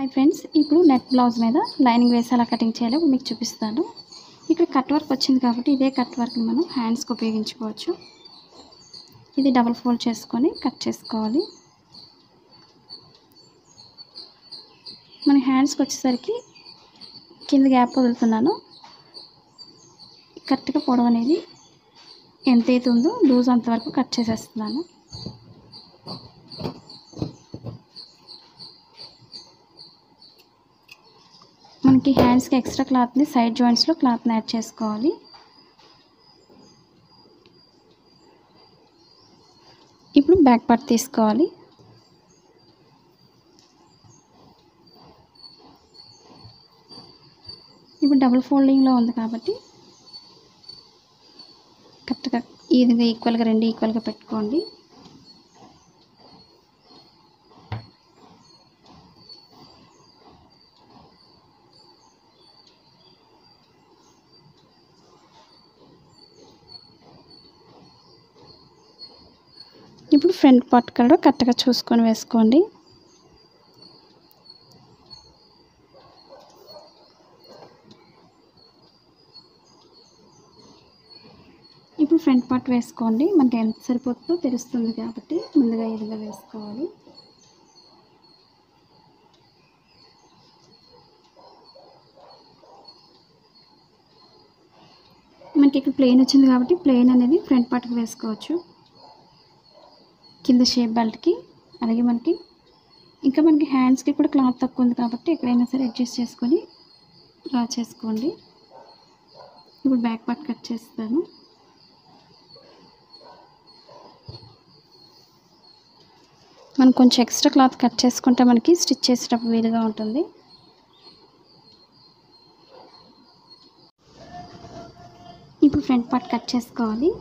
Hi friends, ఇప్పుడు net blouse మీద lining వేసి ఎలా కటింగ్ చేయాలో మీకు చూపిస్తాను. ఇక్కడ కట్ వర్క్ వచ్చింది కాబట్టి ఇదే కట్ వర్క్ని మనం హ్యాండ్స్కి ఉపయోగించుకోవచ్చు. ఇది డబుల్ ఫోల్డ్ చేసుకొని కట్ చేసుకోవాలి. మన హ్యాండ్స్కి వచ్చేసరికి కింద గ్యాప్ వదులుతున్నాను. కరెక్ట్గా పొడవు అనేది ఎంతైతే ఉందో లూజ్ అంతవరకు కట్ చేసేస్తున్నాను. మనకి హ్యాండ్స్కి ఎక్స్ట్రా క్లాత్ని సైడ్ జాయింట్స్లో క్లాత్ని యాడ్ చేసుకోవాలి. ఇప్పుడు బ్యాక్ పార్ట్ తీసుకోవాలి. ఇప్పుడు డబుల్ ఫోల్డింగ్లో ఉంది కాబట్టి కరెక్ట్గా ఈ విధంగా ఈక్వల్గా రెండు ఈక్వల్గా పెట్టుకోండి. ఇప్పుడు ఫ్రంట్ పార్ట్ కూడా కరెక్ట్గా చూసుకొని వేసుకోండి. ఇప్పుడు ఫ్రంట్ పార్ట్ వేసుకోండి. మనకి ఎంత సరిపోతుందో తెలుస్తుంది కాబట్టి ముందుగా ఈ విధంగా వేసుకోవాలి. మనకి ఇక్కడ ప్లెయిన్ వచ్చింది కాబట్టి ప్లెయిన్ అనేది ఫ్రంట్ పార్ట్కి వేసుకోవచ్చు. కింద షేప్ బెల్ట్కి అలాగే మనకి హ్యాండ్స్కి కూడా క్లాత్ తక్కువ ఉంది కాబట్టి ఎక్కడైనా సరే అడ్జస్ట్ చేసుకొని డ్రా చేసుకోండి. ఇప్పుడు బ్యాక్ పార్ట్ కట్ చేస్తాను. మనం కొంచెం ఎక్స్ట్రా క్లాత్ కట్ చేసుకుంటే మనకి స్టిచ్ చేసేటప్పుడు వీలుగా ఉంటుంది. ఇప్పుడు ఫ్రంట్ పార్ట్ కట్ చేసుకోవాలి.